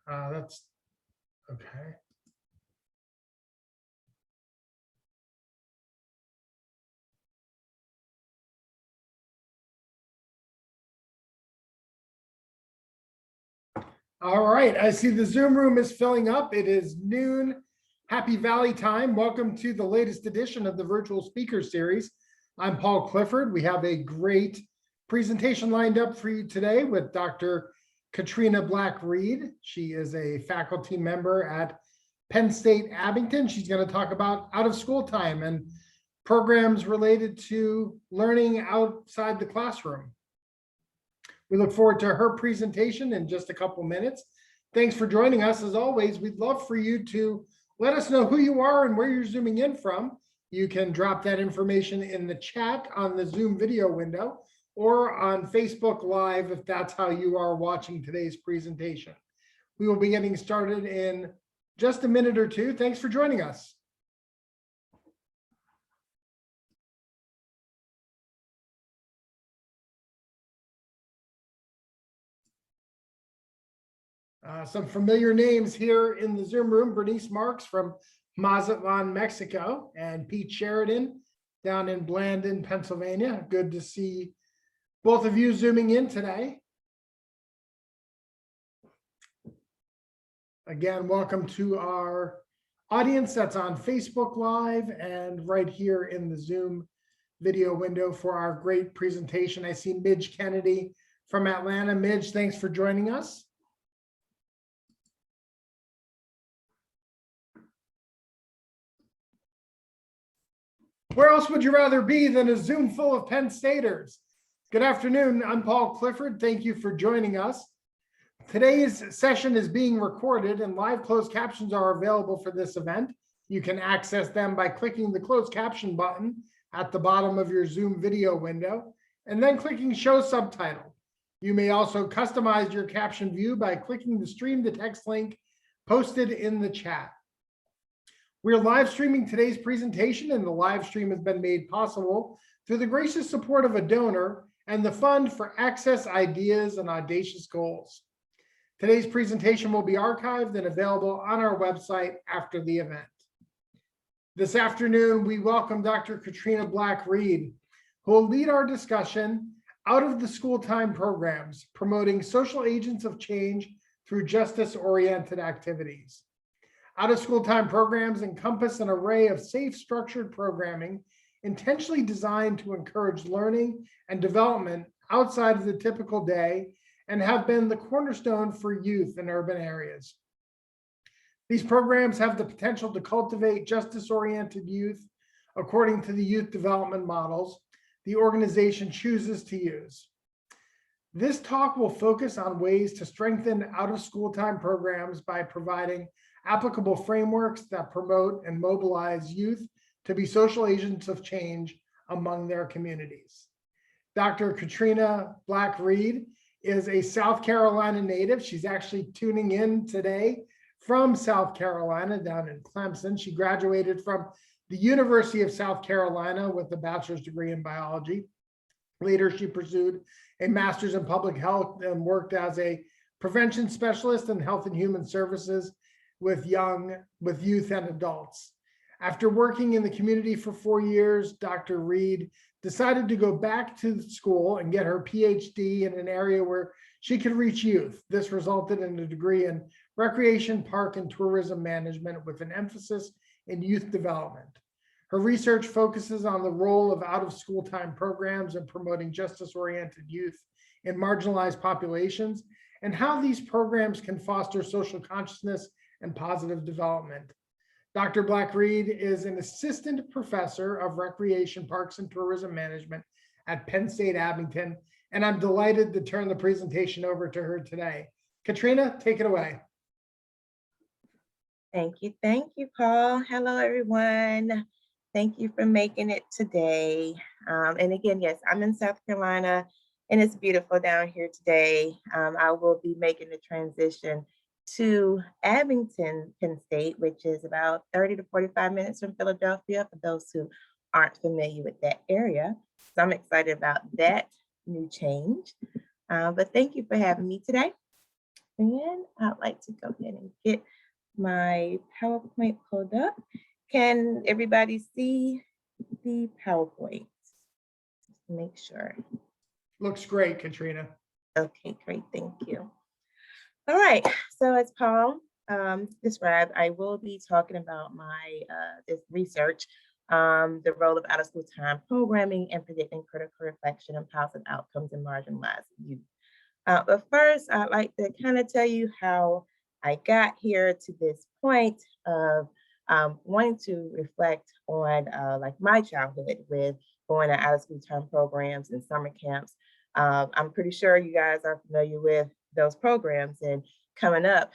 That's okay. All right, I see the Zoom room is filling up. It is noon. Happy Valley time. Welcome to the latest edition of the Virtual Speaker Series. I'm Paul Clifford. We have a great presentation lined up for you today with Dr. Katrina Black Reed. She is a faculty member at Penn State Abington. She's going to talk about out of school time and programs related to learning outside the classroom. We look forward to her presentation in just a couple minutes. Thanks for joining us. As always, we'd love for you to let us know who you are and where you're zooming in from. You can drop that information in the chat on the Zoom video window or on Facebook Live if that's how you are watching today's presentation. We will be getting started in just a minute or two. Thanks for joining us. Some familiar names here in the Zoom room: Bernice Marks from Mazatlan, Mexico, and Pete Sheridan down in Blandon, Pennsylvania. Good to see both of you zooming in today. Again, welcome to our audience that's on Facebook Live and right here in the Zoom video window for our great presentation. I see Midge Kennedy from Atlanta. Midge, thanks for joining us. Where else would you rather be than a Zoom full of Penn Staters? Good afternoon, I'm Paul Clifford. Thank you for joining us. Today's session is being recorded and live closed captions are available for this event. You can access them by clicking the closed caption button at the bottom of your Zoom video window and then clicking show subtitle. You may also customize your caption view by clicking the stream to text link posted in the chat. We're live streaming today's presentation, and the live stream has been made possible through the gracious support of a donor and the Fund for Access, Ideas, and Audacious Goals. Today's presentation will be archived and available on our website after the event. This afternoon, we welcome Dr. Katrina Black Reed, who will lead our discussion out of the school time programs, promoting social agents of change through justice-oriented activities. Out-of-school time programs encompass an array of safe, structured programming intentionally designed to encourage learning and development outside of the typical day and have been the cornerstone for youth in urban areas. These programs have the potential to cultivate justice-oriented youth according to the youth development models the organization chooses to use. This talk will focus on ways to strengthen out-of-school time programs by providing applicable frameworks that promote and mobilize youth to be social agents of change among their communities. Dr. Katrina Black Reed is a South Carolina native. She's actually tuning in today from South Carolina down in Clemson. She graduated from the University of South Carolina with a bachelor's degree in biology. Later, she pursued a master's in public health and worked as a prevention specialist in health and human services with youth and adults. After working in the community for 4 years, Dr. Reed decided to go back to school and get her Ph.D. in an area where she could reach youth. This resulted in a degree in recreation, park, and tourism management with an emphasis in youth development. Her research focuses on the role of out-of-school time programs in promoting justice-oriented youth in marginalized populations and how these programs can foster social consciousness and positive development. Dr. Black Reed is an assistant professor of recreation, parks, and tourism management at Penn State Abington, and I'm delighted to turn the presentation over to her today. Katrina, take it away. Thank you, Paul. Hello, everyone. Thank you for making it today. And again, yes, I'm in South Carolina, and it's beautiful down here today. I will be making the transition to Abington, Penn State, which is about 30 to 45 minutes from Philadelphia, for those who aren't familiar with that area. So I'm excited about that new change. But thank you for having me today. then I'd like to go ahead and get my PowerPoint pulled up. Can everybody see the PowerPoint? Just to make sure. Looks great, Katrina. Okay, great, thank you. All right, so as Paul described, I will be talking about my this research, the role of out-of-school time programming and predicting critical reflection and positive outcomes in marginalized youth. But first, I'd like to kind of tell you how I got here to this point of wanting to reflect on like my childhood with going to out-of-school time programs and summer camps. I'm pretty sure you guys are familiar with those programs and coming up,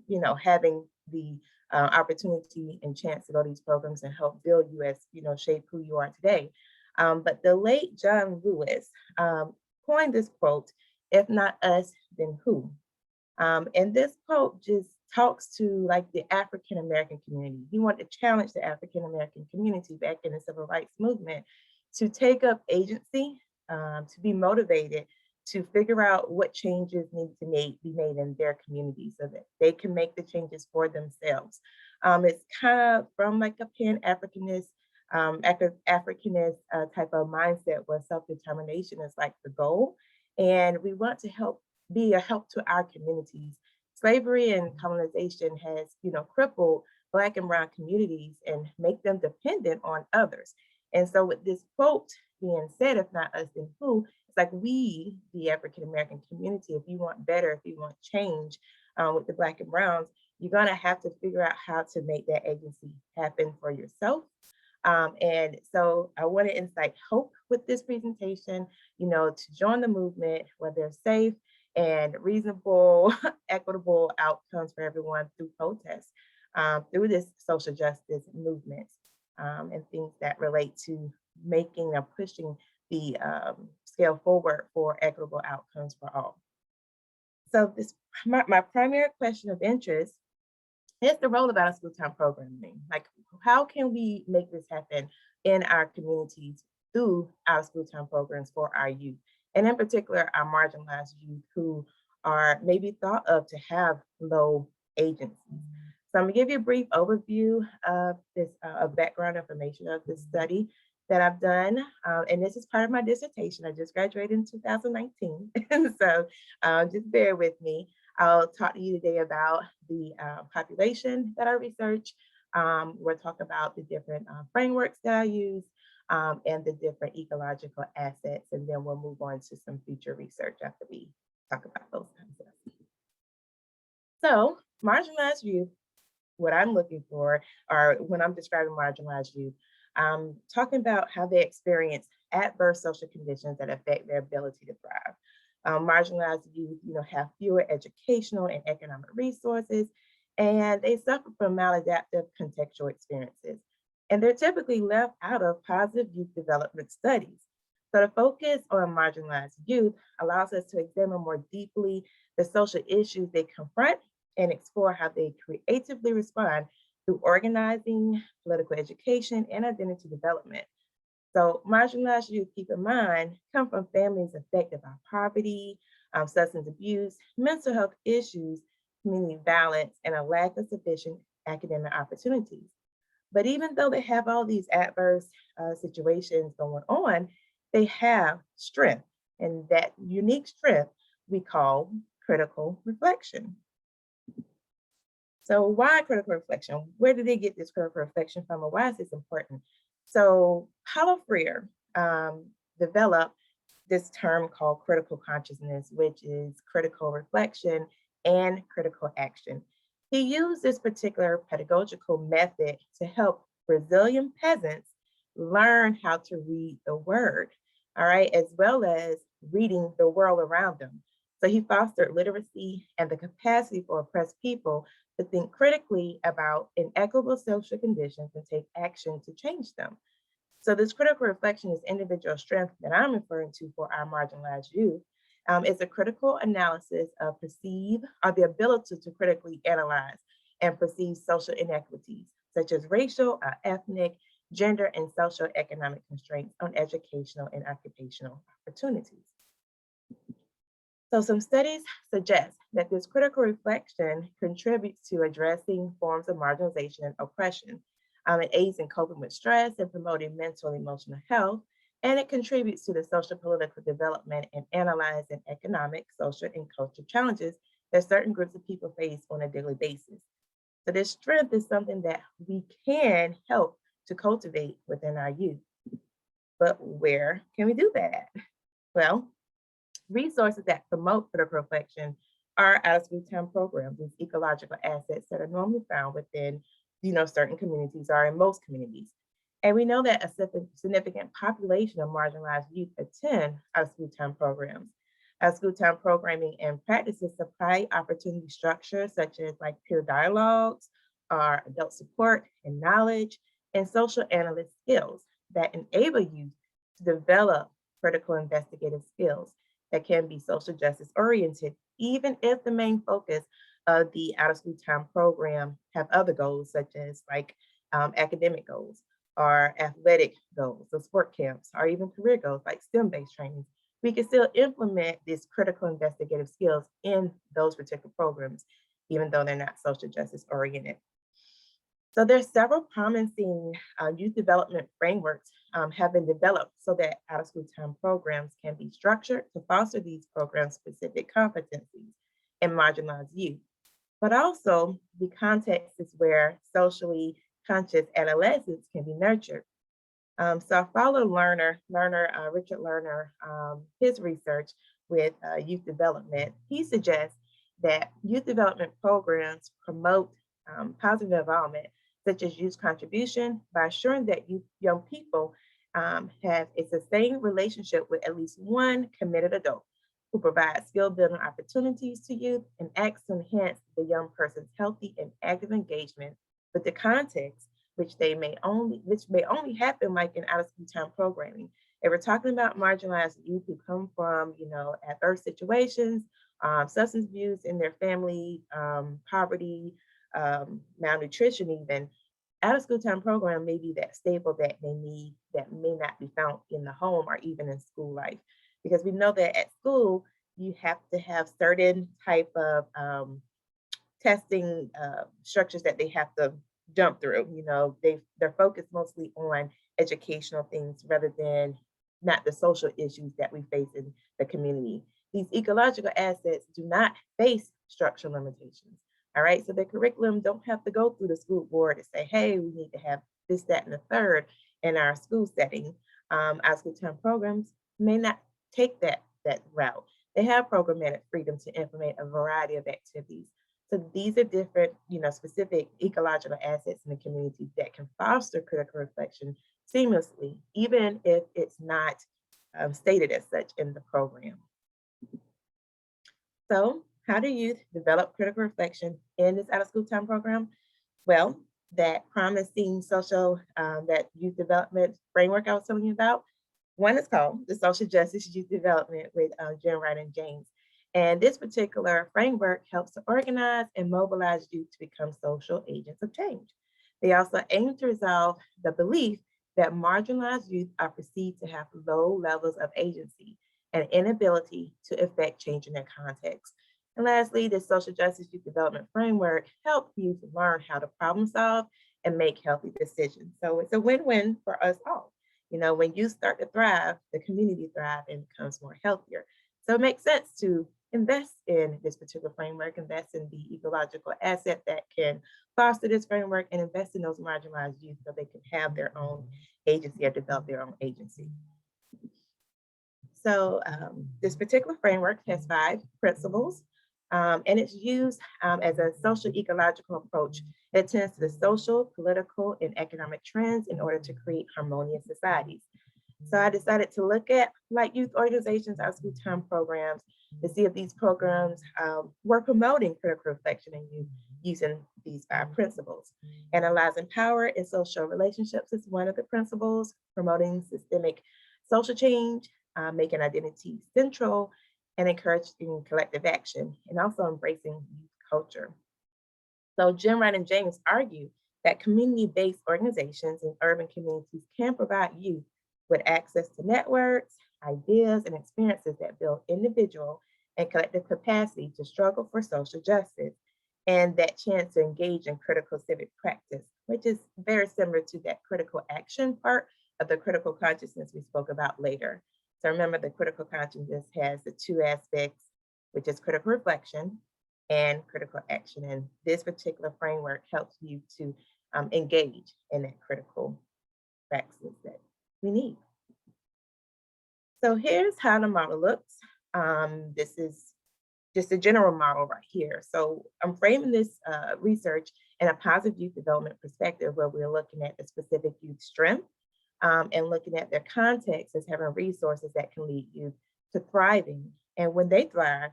you know, having the opportunity and chance to go to these programs and help build you as, you know, shape who you are today. But the late John Lewis coined this quote, "If not us, then who?" And this quote just talks to like the African American community. He wanted to challenge the African American community back in the civil rights movement to take up agency, to be motivated to figure out what changes need to be made in their community so that they can make the changes for themselves. It's kind of from like a Pan-Africanist Africanist type of mindset where self-determination is like the goal. And we want to be a help to our communities. Slavery and colonization has, you know, crippled Black and Brown communities and make them dependent on others. And so with this quote being said, "If not us, then who?" It's like we, the African American community, if you want better, if you want change with the Black and Browns, you're gonna have to figure out how to make that agency happen for yourself. And so I want to incite hope with this presentation, you know, to join the movement where there's safe and reasonable, equitable outcomes for everyone through protests, through this social justice movement, and things that relate to making or pushing the scale forward for equitable outcomes for all. So my primary question of interest is the role of out-of-school time programming. Like, how can we make this happen in our communities through out-of-school time programs for our youth, and in particular, our marginalized youth who are maybe thought of to have low agency. So I'm gonna give you a brief overview of this background information of this study that I've done. And this is part of my dissertation. I just graduated in 2019. So just bear with me. I'll talk to you today about the population that I research. We'll talk about the different frameworks that I use and the different ecological assets. And then we'll move on to some future research after we talk about those concepts. So marginalized youth, what I'm looking for, or when I'm describing marginalized youth, I'm talking about how they experience adverse social conditions that affect their ability to thrive. Marginalized youth, you know, have fewer educational and economic resources, and they suffer from maladaptive contextual experiences. And they're typically left out of positive youth development studies. So the focus on marginalized youth allows us to examine more deeply the social issues they confront and explore how they creatively respond through organizing, political education, and identity development. So marginalized youth, keep in mind, come from families affected by poverty, substance abuse, mental health issues, community violence, and a lack of sufficient academic opportunities. But even though they have all these adverse situations going on, they have strength. And that unique strength we call critical reflection. So why critical reflection? Where did they get this critical reflection from, or why is this important? So Paulo Freire developed this term called critical consciousness, which is critical reflection and critical action. He used this particular pedagogical method to help Brazilian peasants learn how to read the word, all right, as well as reading the world around them. So he fostered literacy and the capacity for oppressed people to think critically about inequitable social conditions and take action to change them. So this critical reflection is individual strength that I'm referring to for our marginalized youth. It's a critical analysis of perceive, or the ability to critically analyze and perceive social inequities, such as racial, ethnic, gender, and social economic constraints on educational and occupational opportunities. So some studies suggest that this critical reflection contributes to addressing forms of marginalization and oppression. It aids in coping with stress and promoting mental and emotional health, and it contributes to the social political development and analyzing economic, social, and cultural challenges that certain groups of people face on a daily basis. So this strength is something that we can help to cultivate within our youth. But where can we do that at? Well, resources that promote critical reflection are out of school time programs, these ecological assets that are normally found within, certain communities or in most communities. And we know that a significant population of marginalized youth attend out of school time programs. Out of school time programming and practices supply opportunity structures such as like peer dialogues or adult support and knowledge and social analyst skills that enable you to develop critical investigative skills that can be social justice oriented, even if the main focus of the out of school time program have other goals, such as like academic goals or athletic goals, or sport camps, or even career goals like STEM-based training. We can still implement these critical investigative skills in those particular programs, even though they're not social justice oriented. So there's several promising youth development frameworks have been developed so that out of school time programs can be structured to foster these program specific competencies in marginalized youth. But also the context is where socially conscious adolescents can be nurtured. So I follow Richard Lerner, his research with youth development. He suggests that youth development programs promote positive involvement, such as youth contribution, by assuring that young people have a sustained relationship with at least one committed adult who provides skill building opportunities to youth and acts to enhance the young person's healthy and active engagement with the context which may only happen like in out of school time programming. If we're talking about marginalized youth who come from, adverse situations, substance abuse in their family, poverty, malnutrition even, out of school time program may be that staple that they need that may not be found in the home or even in school life. Because we know that at school, you have to have certain type of testing structures that they have to jump through. They're focused mostly on educational things rather than not the social issues that we face in the community. These ecological assets do not face structural limitations. All right, so the curriculum don't have to go through the school board to say, hey, we need to have this, that, and the third in our school setting. Our school time programs may not take that route. They have programmatic freedom to implement a variety of activities. So these are different, specific ecological assets in the community that can foster critical reflection seamlessly, even if it's not stated as such in the program. So how do youth develop critical reflection in this out of school time program? Well, that promising social, that youth development framework I was telling you about, one is called the Social Justice Youth Development with Jim Wright and James. And this particular framework helps to organize and mobilize youth to become social agents of change. They also aim to resolve the belief that marginalized youth are perceived to have low levels of agency and inability to effect change in their context. And lastly, the Social Justice Youth Development Framework helps youth learn how to problem solve and make healthy decisions. So it's a win-win for us all. When you start to thrive, the community thrives and becomes more healthier. So it makes sense to invest in this particular framework, invest in the ecological asset that can foster this framework, and invest in those marginalized youth so they can have their own agency or develop their own agency. So this particular framework has 5 principles, and it's used as a social ecological approach. It attends to the social, political, and economic trends in order to create harmonious societies. So I decided to look at youth organizations, out of school time programs, to see if these programs were promoting critical reflection in youth using these 5 principles. Analyzing power and social relationships is one of the principles, promoting systemic social change, making identity central, and encouraging collective action, and also embracing youth culture. So Jim Wright and James argue that community-based organizations in urban communities can provide youth with access to networks, ideas, and experiences that build individual and collective capacity to struggle for social justice, and that chance to engage in critical civic practice, which is very similar to that critical action part of the critical consciousness we spoke about later. So remember, the critical consciousness has the two aspects, which is critical reflection and critical action. And this particular framework helps you to engage in that critical practice that we need. So here's how the model looks. This is just a general model right here. So I'm framing this research in a positive youth development perspective, where we're looking at the specific youth strength and looking at their context as having resources that can lead you to thriving. And when they thrive,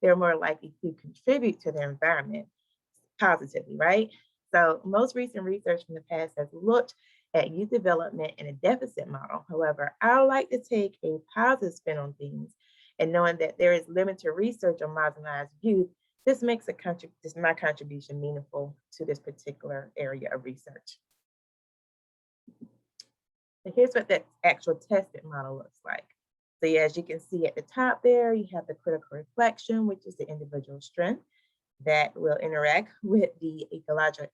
they're more likely to contribute to their environment positively, right? So most recent research from the past has looked at youth development in a deficit model. However, I like to take a positive spin on things, and knowing that there is limited research on marginalized youth, this makes my contribution meaningful to this particular area of research. So here's what that actual tested model looks like. So yeah, as you can see at the top there, you have the critical reflection, which is the individual strength that will interact with the ecological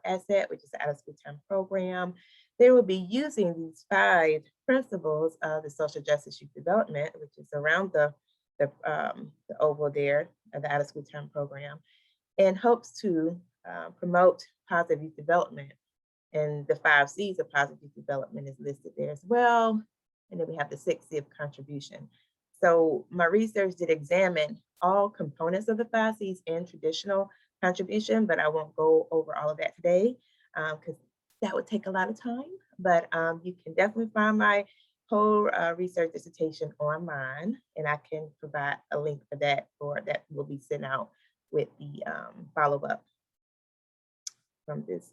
asset, which is the out-of-school time program. They will be using these 5 principles of the social justice youth development, which is around the oval there of the out-of-school time program, and hopes to promote positive youth development. And the 5 C's of positive youth development is listed there as well. And then we have the 6 C of contribution. So my research did examine all components of the 5 C's and traditional contribution, but I won't go over all of that today because that would take a lot of time. But you can definitely find my whole research dissertation online, and I can provide a link for that, or that will be sent out with the follow-up from this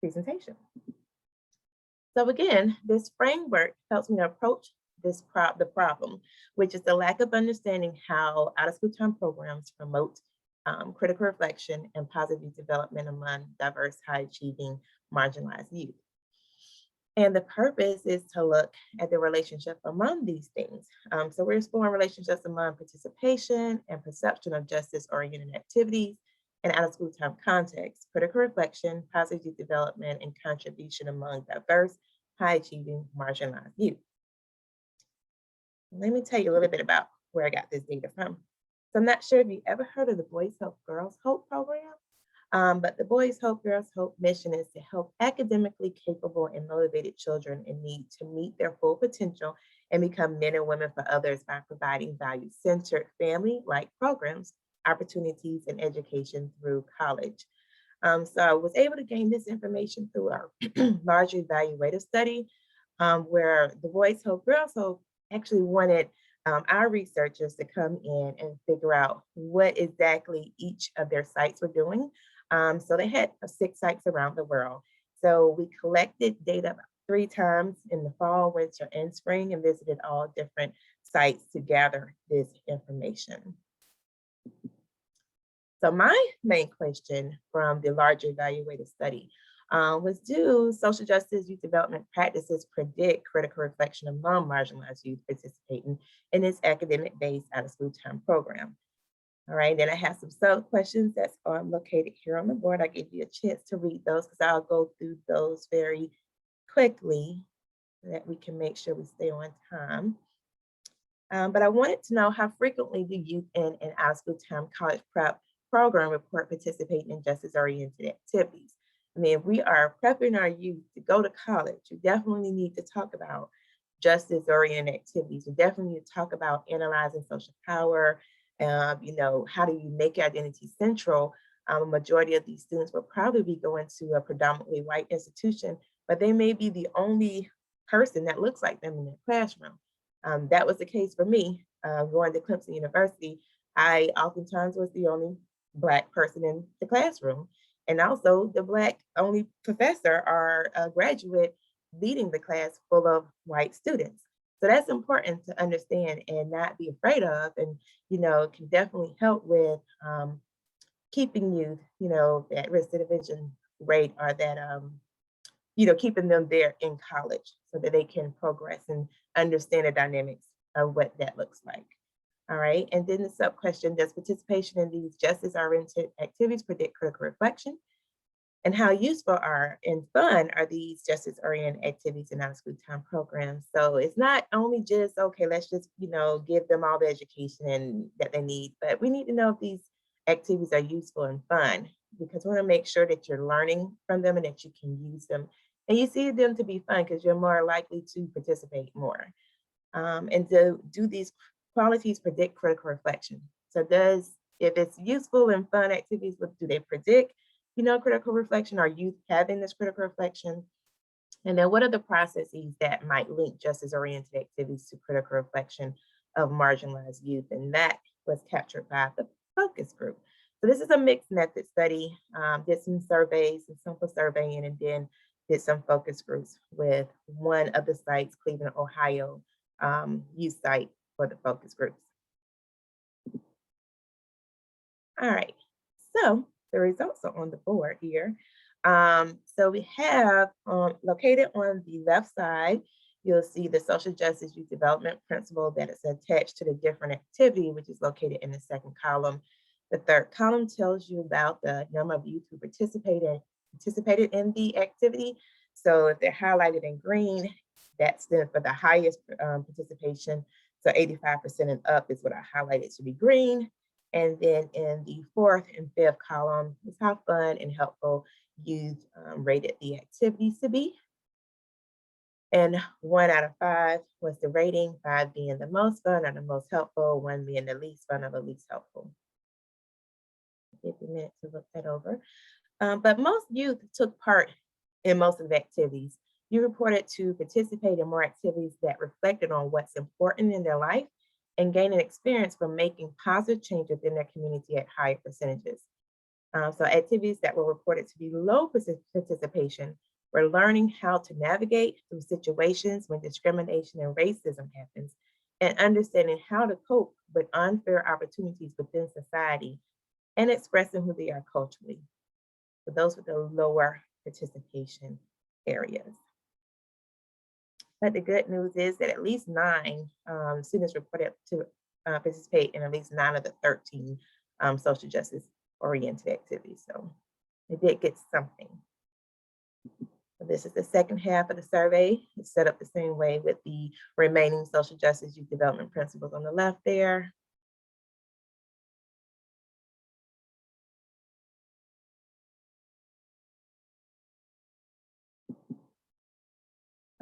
presentation. So again, this framework helps me to approach the problem, which is the lack of understanding how out-of-school time programs promote critical reflection and positive youth development among diverse, high-achieving, marginalized youth. And the purpose is to look at the relationship among these things. So we're exploring relationships among participation and perception of justice-oriented activities and out-of-school time context, critical reflection, positive youth development, and contribution among diverse, high-achieving, marginalized youth. Let me tell you a little bit about where I got this data from. So I'm not sure if you ever heard of the Boys Hope, Girls Hope program, but the Boys Hope, Girls Hope mission is to help academically capable and motivated children in need to meet their full potential and become men and women for others by providing value-centered family-like programs, opportunities, and education through college. So I was able to gain this information through our large evaluative study, where the Boys Hope, Girls Hope actually wanted our researchers to come in and figure out what exactly each of their sites were doing. So they had 6 sites around the world. So we collected data 3 times in the fall, winter, and spring, and visited all different sites to gather this information. So my main question from the larger evaluative study was, do social justice youth development practices predict critical reflection among marginalized youth participating in this academic-based out-of-school time program? All right, then I have some sub-questions that's located here on the board. I give you a chance to read those because I'll go through those very quickly so that we can make sure we stay on time. But I wanted to know, how frequently do youth in an out-of-school time college prep program report participating in justice-oriented activities? I mean, if we are prepping our youth to go to college, we definitely need to talk about justice-oriented activities. We definitely need to talk about analyzing social power. You know, how do you make identity central? A majority of these students will probably be going to a predominantly white institution, but they may be the only person that looks like them in their classroom. That was the case for me. Going to Clemson University, I oftentimes was the only Black person in the classroom, and also the Black only professor or graduate leading the class full of white students. So that's important to understand and not be afraid of, and you know, can definitely help with keeping youth, you know, that recidivism rate, or that you know, keeping them there in college so that they can progress and understand the dynamics of what that looks like. All right, and then the sub question, does participation in these justice-oriented activities predict critical reflection? And how useful and fun are these justice-oriented activities in out-of-school time programs? So it's not only just, okay, let's just, give them all the education that they need, but we need to know if these activities are useful and fun, because we want to make sure that you're learning from them and that you can use them. And you see them to be fun because you're more likely to participate more. And do these qualities predict critical reflection? So if it's useful and fun activities, do they predict, critical reflection? Are youth having this critical reflection? And then what are the processes that might link justice-oriented activities to critical reflection of marginalized youth? And that was captured by the focus group. So this is a mixed method study, did some surveys and sample surveying, and then did some focus groups with one of the sites, Cleveland, Ohio, youth site for the focus groups. All right, so the results are on the board here. So we have located on the left side, you'll see the social justice youth development principle that is attached to the different activity, which is located in the second column. The third column tells you about the number of youth who participated in the activity. So if they're highlighted in green, that's for the highest participation. So 85% and up is what I highlighted to be green. And then in the fourth and fifth column is how fun and helpful youth rated the activities to be. And 1 out of 5 was the rating, 5 being the most fun or the most helpful, 1 being the least fun or the least helpful. Give me a minute to look that over. But most youth took part in most of the activities. You reported to participate in more activities that reflected on what's important in their life and gain an experience from making positive change within their community at higher percentages. So activities that were reported to be low participation were learning how to navigate through situations when discrimination and racism happens, and understanding how to cope with unfair opportunities within society and expressing who they are culturally. So those were the lower participation areas. But the good news is that at least 9 students reported to participate in at least 9 of the 13 social justice oriented activities. So they did get something. So this is the second half of the survey. It's set up the same way with the remaining social justice youth development principles on the left there.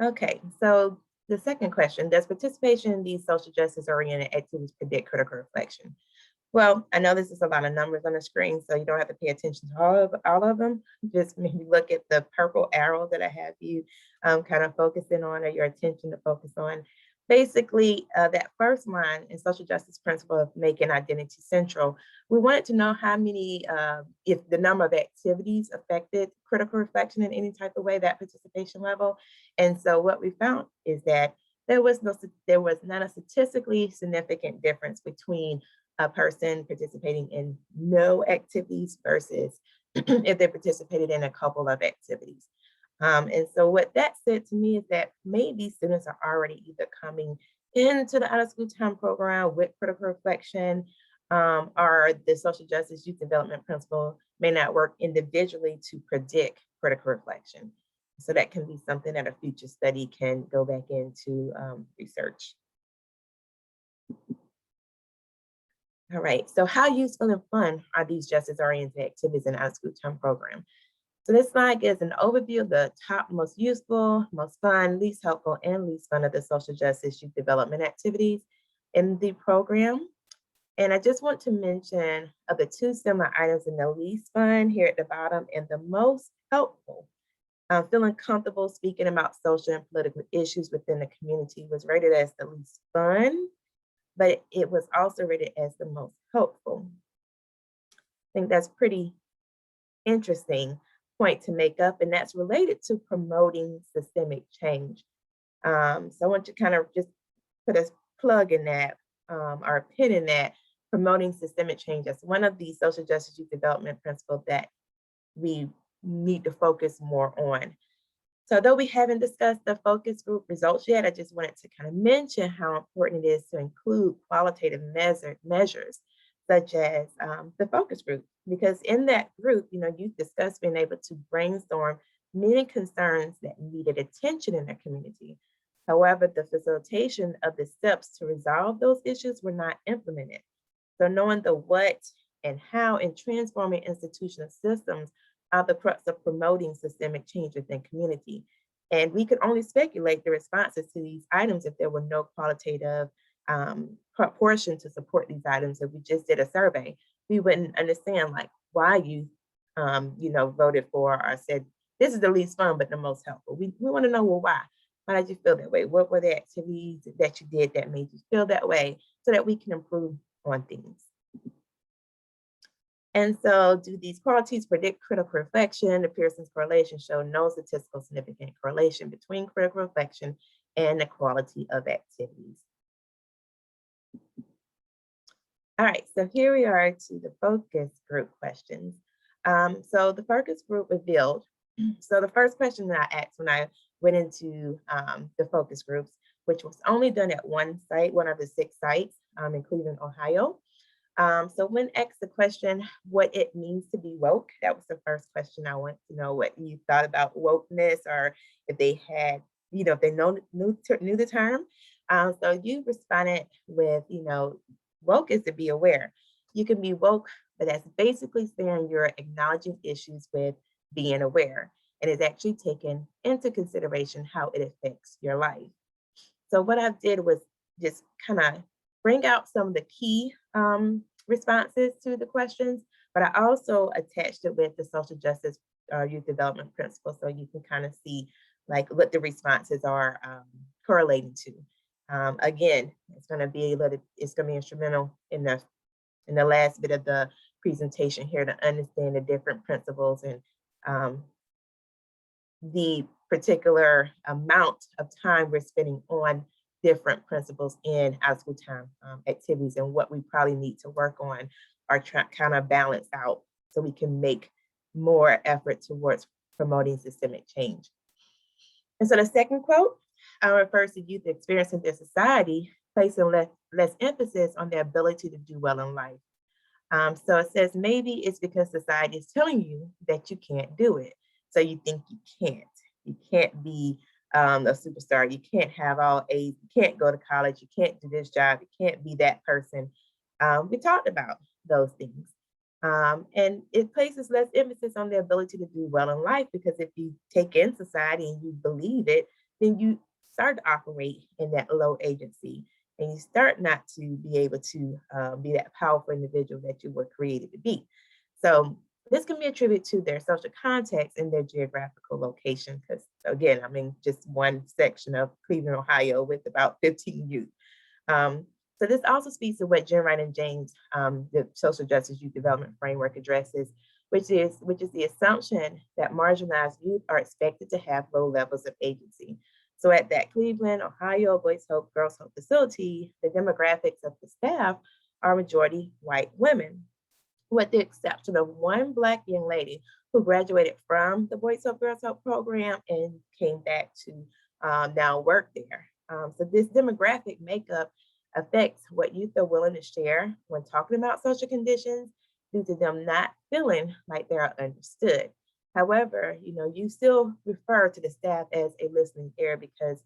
Okay, so the second question, does participation in these social justice oriented activities predict critical reflection? Well, I know this is a lot of numbers on the screen, so you don't have to pay attention to all of them. Just maybe look at the purple arrow that I have you kind of focusing on, or your attention to focus on. Basically, that first line in social justice principle of making identity central, we wanted to know how many, if the number of activities affected critical reflection in any type of way, that participation level. And so what we found is that there was not a statistically significant difference between a person participating in no activities versus if they participated in a couple of activities. And so what that said to me is that maybe students are already either coming into the out-of-school time program with critical reflection, or the social justice youth development principle may not work individually to predict critical reflection. So that can be something that a future study can go back into research. All right, so how useful and fun are these justice-oriented activities in out-of-school time program? So this slide gives an overview of the top most useful, most fun, least helpful, and least fun of the social justice youth development activities in the program. And I just want to mention of the 2 similar items in the least fun here at the bottom and the most helpful. Feeling comfortable speaking about social and political issues within the community was rated as the least fun, but it was also rated as the most helpful. I think that's pretty interesting point to make up, and that's related to promoting systemic change. So I want to kind of just put a plug in that, or a pin in that, promoting systemic change as one of the social justice youth development principles that we need to focus more on. So though we haven't discussed the focus group results yet, I just wanted to kind of mention how important it is to include qualitative measures, such as the focus group, because in that group, youth discussed being able to brainstorm many concerns that needed attention in their community. However, the facilitation of the steps to resolve those issues were not implemented. So knowing the what and how in transforming institutional systems are the crux of promoting systemic change within community. And we could only speculate the responses to these items if there were no qualitative proportion to support these items. If we just did a survey, we wouldn't understand like why you, voted for or said, this is the least fun, but the most helpful. We want to know, well, why? Why did you feel that way? What were the activities that you did that made you feel that way so that we can improve on things? And so do these qualities predict critical reflection? The Pearson's correlation showed no statistical significant correlation between critical reflection and the quality of activities. All right, so here we are to the focus group questions. So the focus group revealed, so the first question that I asked when I went into the focus groups, which was only done at one site, one of the 6 sites in Cleveland, Ohio. So when asked the question, what it means to be woke, that was the first question. I want to know what you thought about wokeness, or if they had, if they knew the term. So you responded with, woke is to be aware. You can be woke, but that's basically saying you're acknowledging issues with being aware, and it's actually taken into consideration how it affects your life. So what I did was just kind of bring out some of the key responses to the questions, but I also attached it with the social justice youth development principle, so you can kind of see like what the responses are correlating to. Again, it's going to be instrumental in the last bit of the presentation here to understand the different principles and the particular amount of time we're spending on different principles in our school time activities, and what we probably need to work on or kind of balance out so we can make more effort towards promoting systemic change. And so the second quote refers to youth experiencing their society, placing less emphasis on their ability to do well in life. So it says, maybe it's because society is telling you that you can't do it. So you think you can't. You can't be a superstar. You can't have all A's. You can't go to college. You can't do this job. You can't be that person. We talked about those things. And it places less emphasis on the ability to do well in life, because if you take in society and you believe it, then you start to operate in that low agency, and you start not to be able to be that powerful individual that you were created to be. So this can be attributed to their social context and their geographical location, because again, I'm in just one section of Cleveland, Ohio with about 15 youth. So this also speaks to what Jen Wright and James, the social justice youth development framework addresses, which is the assumption that marginalized youth are expected to have low levels of agency. So at that Cleveland, Ohio Boys Hope, Girls Hope facility, the demographics of the staff are majority white women, with the exception of one Black young lady who graduated from the Boys Hope, Girls Hope program and came back to now work there. So this demographic makeup affects what youth are willing to share when talking about social conditions, due to them not feeling like they are understood. However, you still refer to the staff as a listening ear, because,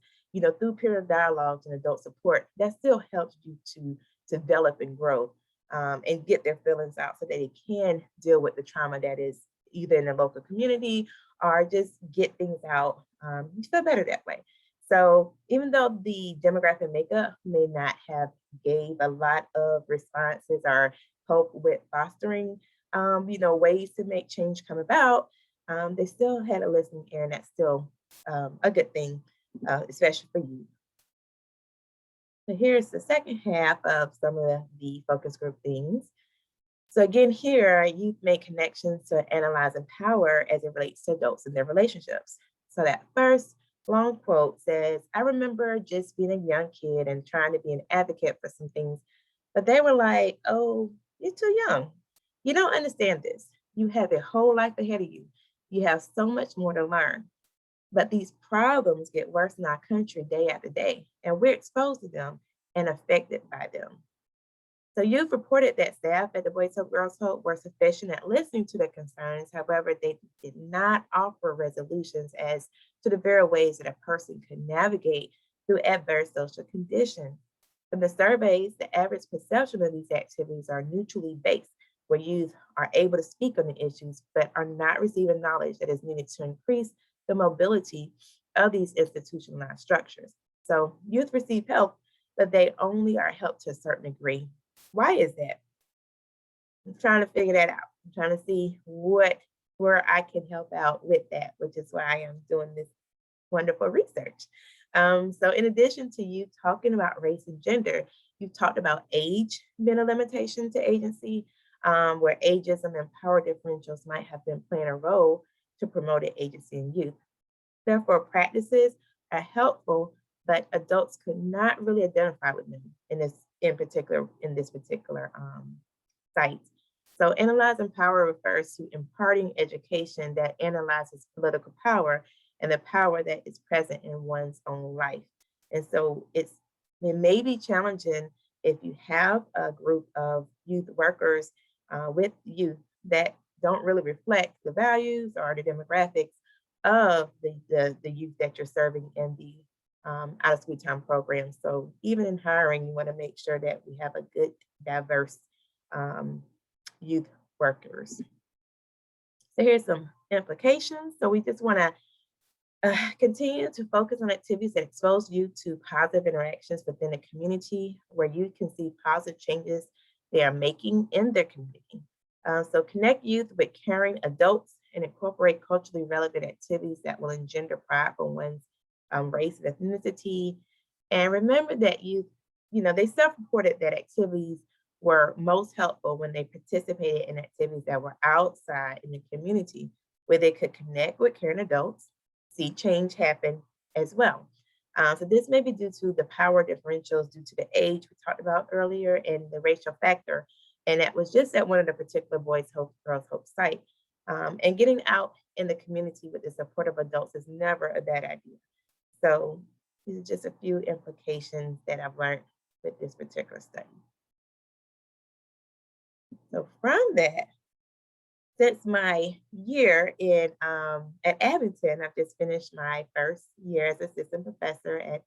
through peer dialogues and adult support, that still helps you to develop and grow and get their feelings out so that they can deal with the trauma that is either in the local community or just get things out. You feel better that way. So even though the demographic makeup may not have gave a lot of responses or help with fostering, ways to make change come about, they still had a listening ear, and that's still a good thing, especially for you. So here's the second half of some of the focus group things. So again, here, youth make connections to analyzing power as it relates to adults and their relationships. So that first long quote says, I remember just being a young kid and trying to be an advocate for some things, but they were like, oh, you're too young. You don't understand this. You have a whole life ahead of you. You have so much more to learn. But these problems get worse in our country day after day, and we're exposed to them and affected by them. So you've reported that staff at the Boys Hope Girls Hope were sufficient at listening to their concerns. However, they did not offer resolutions as to the very ways that a person could navigate through adverse social conditions. From the surveys, the average perception of these activities are neutrally based, where youth are able to speak on the issues, but are not receiving knowledge that is needed to increase the mobility of these institutionalized structures. So youth receive help, but they only are helped to a certain degree. Why is that? I'm trying to figure that out. I'm trying to see where I can help out with that, which is why I am doing this wonderful research. So in addition to you talking about race and gender, you've talked about age being a limitation to agency, where ageism and power differentials might have been playing a role to promote agency in youth. Therefore, practices are helpful, but adults could not really identify with them in this particular site. So analyzing power refers to imparting education that analyzes political power and the power that is present in one's own life. And so it may be challenging if you have a group of youth workers with youth that don't really reflect the values or the demographics of the youth that you're serving in the out of school time program. So even in hiring, you want to make sure that we have a good, diverse youth workers. So here's some implications. So we just want to continue to focus on activities that expose youth to positive interactions within the community, where you can see positive changes they are making in their community. So connect youth with caring adults and incorporate culturally relevant activities that will engender pride for one's race and ethnicity. And remember that youth, they self-reported that activities were most helpful when they participated in activities that were outside in the community, where they could connect with caring adults, see change happen as well. So this may be due to the power differentials due to the age we talked about earlier and the racial factor. And that was just at one of the particular Boys Hope, Girls Hope site. And getting out in the community with the support of adults is never a bad idea. So these are just a few implications that I've learned with this particular study. So from that, since my year at Abington, I've just finished my first year as assistant professor in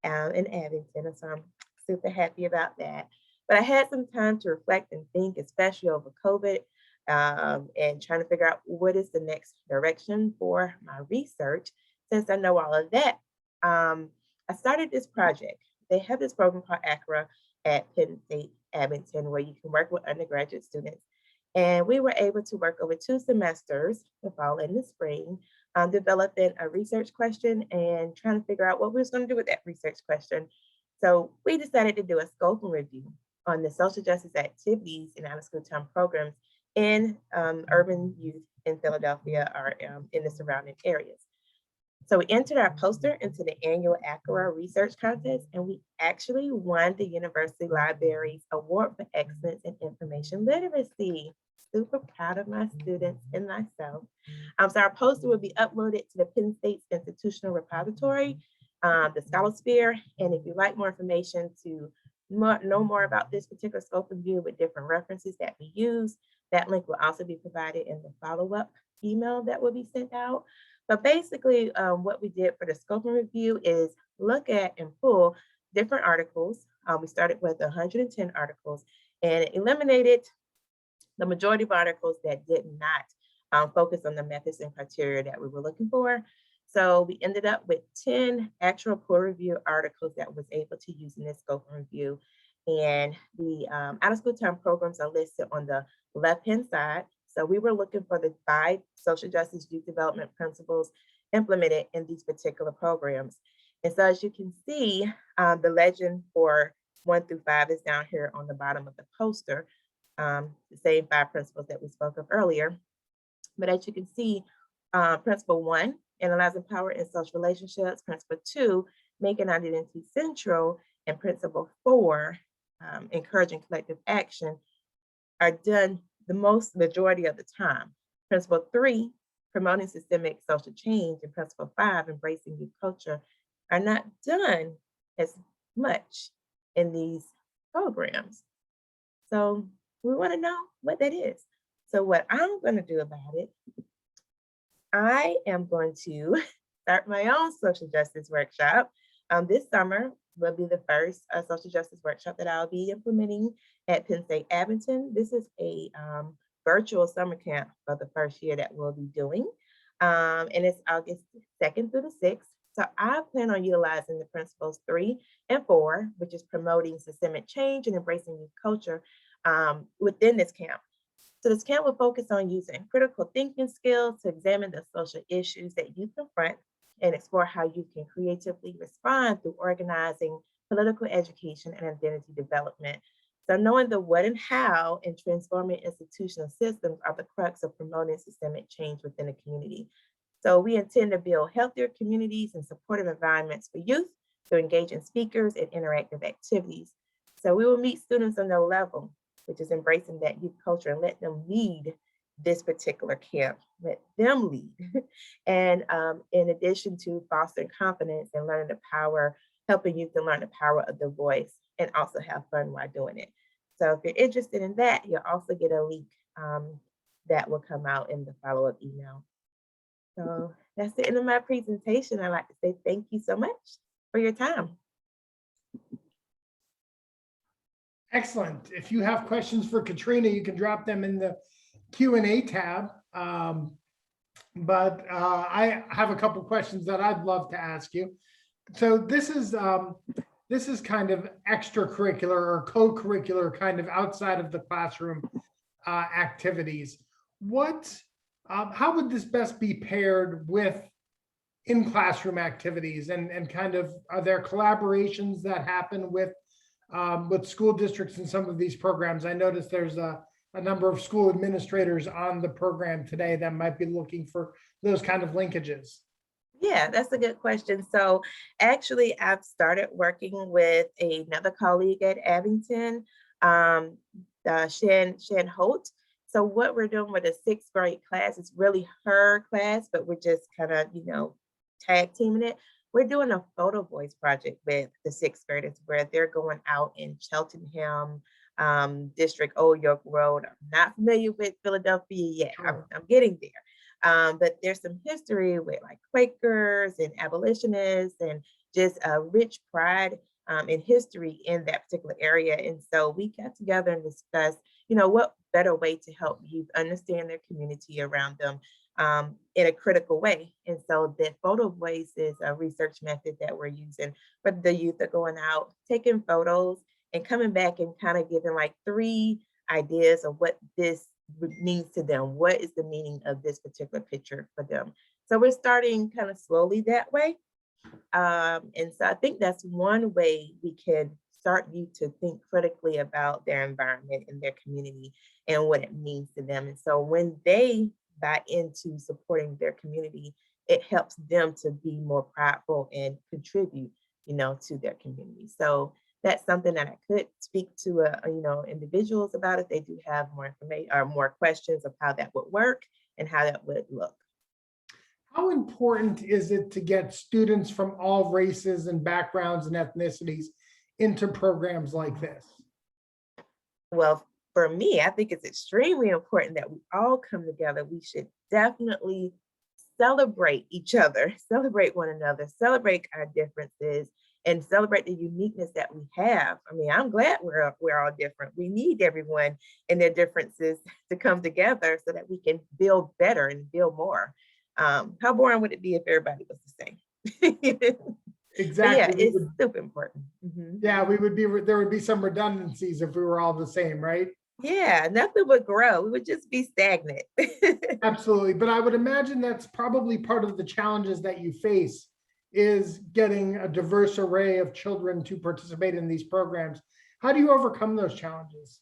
Abington, so I'm super happy about that. But I had some time to reflect and think, especially over COVID, and trying to figure out what is the next direction for my research. Since I know all of that, I started this project. They have this program called ACRA at Penn State Abington, where you can work with undergraduate students. And we were able to work over 2 semesters, the fall and the spring, developing a research question and trying to figure out what we was going to do with that research question. So we decided to do a scope and review on the social justice activities in out-of-school time programs in urban youth in Philadelphia or in the surrounding areas. So we entered our poster into the annual ACRA research contest, and we actually won the University Library's Award for Excellence in Information Literacy. Super proud of my students and myself. So our poster will be uploaded to the Penn State's institutional repository, the Scholarsphere. And if you'd like more information to know more about this particular scope and view with different references that we use, that link will also be provided in the follow-up email that will be sent out. But basically, what we did for the scope and review is look at and pull different articles. We started with 110 articles and eliminated the majority of articles that did not focus on the methods and criteria that we were looking for. So we ended up with 10 actual peer review articles that was able to use in this scope and review. And the out-of-school time programs are listed on the left-hand side. So we were looking for the 5 social justice youth development principles implemented in these particular programs. And so as you can see, the legend for 1 through 5 is down here on the bottom of the poster, the same 5 principles that we spoke of earlier. But as you can see, principle 1, analyzing power in social relationships, principle 2, making identity central, and principle 4, encouraging collective action, are done the majority of the time. Principle 3, promoting systemic social change and principle 5, embracing youth culture, are not done as much in these programs. So we want to know what that is. So what I'm going to do about it, I am going to start my own social justice workshop. This summer will be the first social justice workshop that I'll be implementing at Penn State Abington. This is a virtual summer camp for the first year that we'll be doing. And it's August 2nd through the 6th. So I plan on utilizing the principles 3 and 4, which is promoting systemic change and embracing youth culture within this camp. So this camp will focus on using critical thinking skills to examine the social issues that youth confront and explore how youth can creatively respond through organizing, political education, and identity development. So knowing the what and how and transforming institutional systems are the crux of promoting systemic change within a community. So we intend to build healthier communities and supportive environments for youth through engaging speakers and interactive activities. So we will meet students on their level, which is embracing that youth culture and let them lead this particular camp, let them lead. And in addition to fostering confidence and learning the power, helping youth to learn the power of their voice and also have fun while doing it. So if you're interested in that, you'll also get a link that will come out in the follow-up email. So that's the end of my presentation. I'd like to say thank you so much for your time. Excellent. If you have questions for Katrina, you can drop them in the Q&A tab. But I have a couple questions that I'd love to ask you. So this is kind of extracurricular or co-curricular, kind of outside of the classroom activities. How would this best be paired with in-classroom activities, and kind of, are there collaborations that happen with school districts in some of these programs? I noticed there's a number of school administrators on the program today that might be looking for those kind of linkages. Yeah, that's a good question. So actually, I've started working with another colleague at Abington, Shan Holt. So what we're doing with a 6th grade class is really her class, but we're just kind of, tag teaming it. We're doing a photo voice project with the 6th graders where they're going out in Cheltenham District, Old York Road. I'm not familiar with Philadelphia yet. Sure. I'm getting there. But there's some history with like Quakers and abolitionists and just a rich pride in history in that particular area. And so we got together and discussed, what better way to help youth understand their community around them in a critical way. And so the photo voice is a research method that we're using for the youth that are going out, taking photos and coming back and kind of giving like 3 ideas of what this means to them. What is the meaning of this particular picture for them? So we're starting kind of slowly that way. And so I think that's one way we can start you to think critically about their environment and their community and what it means to them. And so when they buy into supporting their community, it helps them to be more prideful and contribute, to their community. So that's something that I could speak to, individuals about if they do have more information or more questions of how that would work and how that would look. How important is it to get students from all races and backgrounds and ethnicities into programs like this? Well, for me, I think it's extremely important that we all come together. We should definitely celebrate each other, celebrate one another, celebrate our differences, and celebrate the uniqueness that we have. I mean, I'm glad we're all different. We need everyone and their differences to come together so that we can build better and build more. How boring would it be if everybody was the same? Exactly. Yeah, it's super important. Yeah, there would be some redundancies if we were all the same, right? Yeah, nothing would grow. We would just be stagnant. Absolutely. But I would imagine that's probably part of the challenges that you face, is getting a diverse array of children to participate in these programs. How do you overcome those challenges?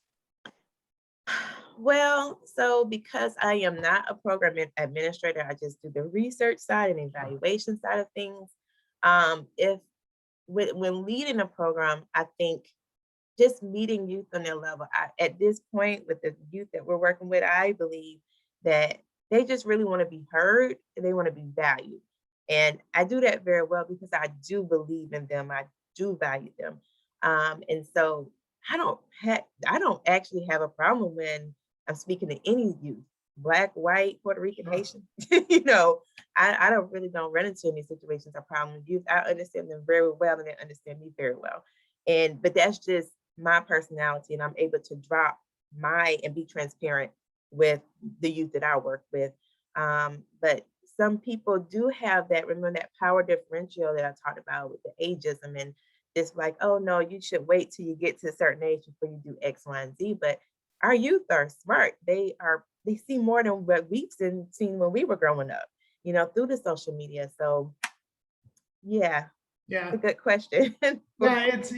Well, so because I am not a program administrator, I just do the research side and evaluation side of things. When leading a program, I think just meeting youth on their level. At this point, with the youth that we're working with, I believe that they just really want to be heard and they want to be valued. And I do that very well because I do believe in them. I do value them. And so I don't actually have a problem when I'm speaking to any youth, Black, white, Puerto Rican, Sure. Haitian. I don't really don't run into any situations of problem with youth. I understand them very well and they understand me very well. But that's just my personality, and I'm able to drop and be transparent with the youth that I work with. But some people do have that, remember that power differential that I talked about with the ageism, and it's like, oh no, you should wait till you get to a certain age before you do X, Y, and Z. But our youth are smart. They see more than what we've seen when we were growing up, through the social media. So yeah, Yeah. it's a good question. Yeah, it's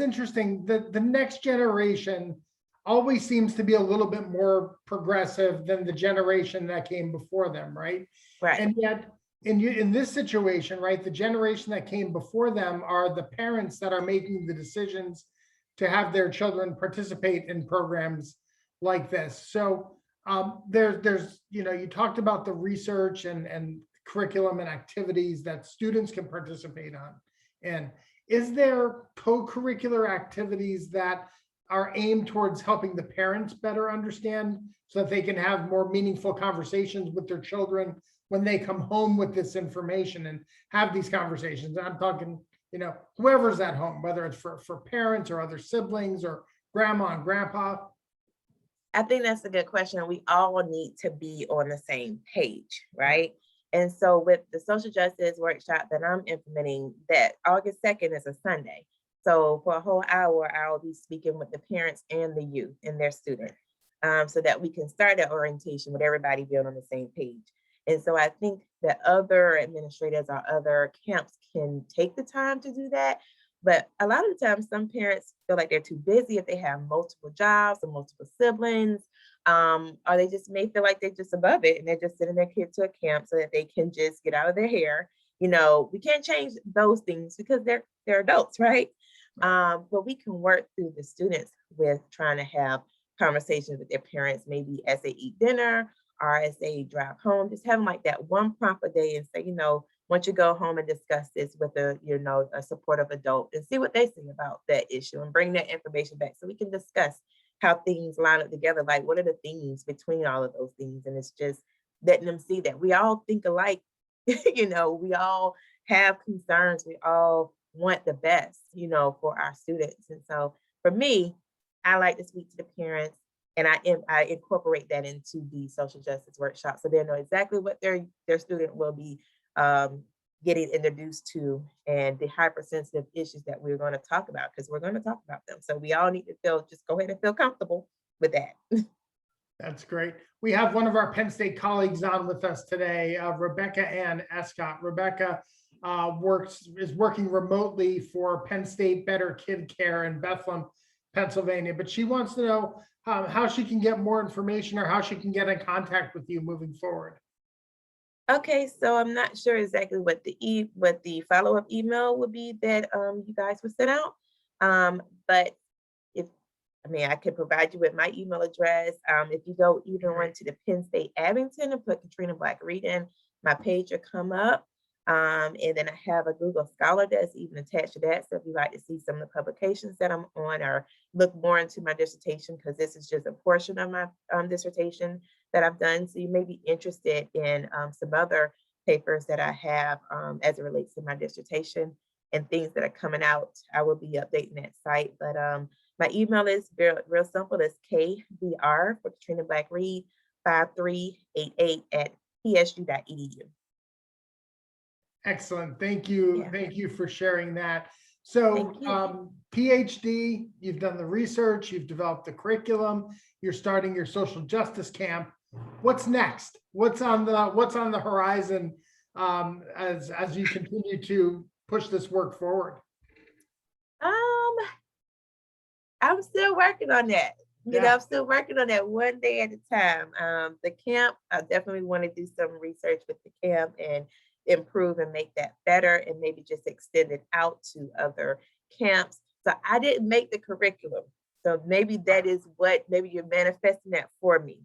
interesting. The next generation always seems to be a little bit more progressive than the generation that came before them, right? Right. And yet, in this situation, right, the generation that came before them are the parents that are making the decisions to have their children participate in programs like this. So there's you talked about the research and curriculum and activities that students can participate on. And is there co-curricular activities that are aimed towards helping the parents better understand so that they can have more meaningful conversations with their children when they come home with this information and have these conversations? I'm talking, whoever's at home, whether it's for parents or other siblings or grandma and grandpa. I think that's a good question. We all need to be on the same page, right? And so with the social justice workshop that I'm implementing, that August 2nd is a Sunday. So for a whole hour, I'll be speaking with the parents and the youth and their students, so that we can start that orientation with everybody being on the same page. And so I think that other administrators or other camps can take the time to do that. But a lot of the time, some parents feel like they're too busy if they have multiple jobs or multiple siblings, or they just may feel like they're just above it and they're just sending their kid to a camp so that they can just get out of their hair. We can't change those things because they're adults, right? But we can work through the students with trying to have conversations with their parents, maybe as they eat dinner or as they drive home, just having like that one prompt a day and say, once you go home and discuss this with a supportive adult and see what they say about that issue and bring that information back so we can discuss how things line up together. Like, what are the themes between all of those things? And it's just letting them see that we all think alike. We all have concerns. We all want the best, for our students. And so for me, I like to speak to the parents, and I incorporate that into the social justice workshop so they know exactly what their student will be getting introduced to, and the hypersensitive issues that we're going to talk about, because we're going to talk about them. So we all need to just go ahead and feel comfortable with that. That's great. We have one of our Penn State colleagues on with us today, Rebecca Ann Escott. Rebecca is working remotely for Penn State Better Kid Care in Bethlehem, Pennsylvania, but she wants to know how she can get more information or how she can get in contact with you moving forward. Okay, so I'm not sure exactly what the follow-up email would be that you guys would send out. But I could provide you with my email address. If you go even run to the Penn State Abington and put Katrina Black Reed in, my page will come up. And then I have a Google Scholar that's even attached to that. So if you'd like to see some of the publications that I'm on or look more into my dissertation, because this is just a portion of my dissertation that I've done. So you may be interested in some other papers that I have as it relates to my dissertation and things that are coming out. I will be updating that site. But my email is real simple. It's KBR for Katrina Black Reed 5388 at psu.edu. Excellent. Thank you. Yeah. Thank you for sharing that. So PhD, you've done the research, you've developed the curriculum, you're starting your social justice camp. What's next? What's on the horizon as you continue to push this work forward? I'm still working on that. Yeah. I'm still working on that one day at a time. The camp, I definitely want to do some research with the camp and improve and make that better, and maybe just extend it out to other camps. So I didn't make the curriculum. So maybe that is maybe you're manifesting that for me.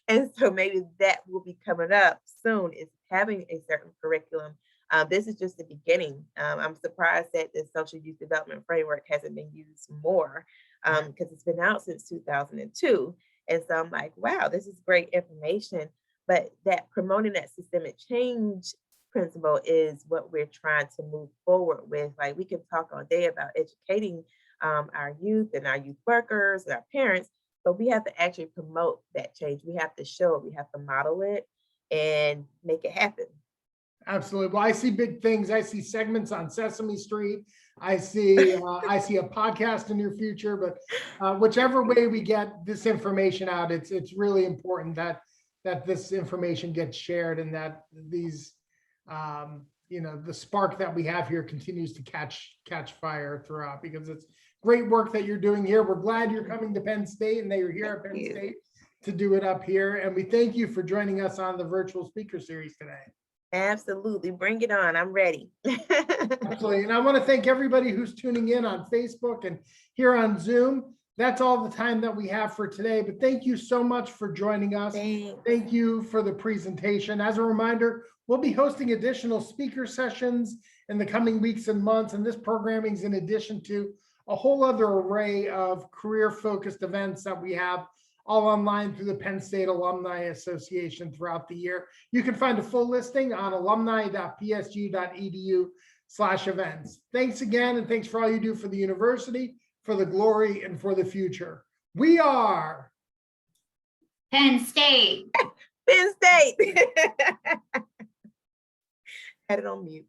And so maybe that will be coming up soon, is having a certain curriculum. This is just the beginning. I'm surprised that the social youth development framework hasn't been used more, because it's been out since 2002. And so I'm like, wow, this is great information. But that promoting that systemic change principle is what we're trying to move forward with. Like, we can talk all day about educating our youth and our youth workers and our parents, but we have to actually promote that change. We have to show it, we have to model it and make it happen. Absolutely. Well, I see big things. I see segments on Sesame Street. I see a podcast in your future, but whichever way we get this information out, it's really important that this information gets shared, and that these, the spark that we have here continues to catch fire throughout, because it's great work that you're doing here. We're glad you're coming to Penn State and that you're here at Penn State to do it up here. And we thank you for joining us on the virtual speaker series today. Absolutely. Bring it on. I'm ready. Absolutely. And I want to thank everybody who's tuning in on Facebook and here on Zoom. That's all the time that we have for today, but thank you so much for joining us. Thanks. Thank you for the presentation. As a reminder, we'll be hosting additional speaker sessions in the coming weeks and months, and this programming is in addition to a whole other array of career-focused events that we have all online through the Penn State Alumni Association throughout the year. You can find a full listing on alumni.psg.edu/events. Thanks again, and thanks for all you do for the university, for the glory, and for the future. We are Penn State. Penn State. Had it on mute.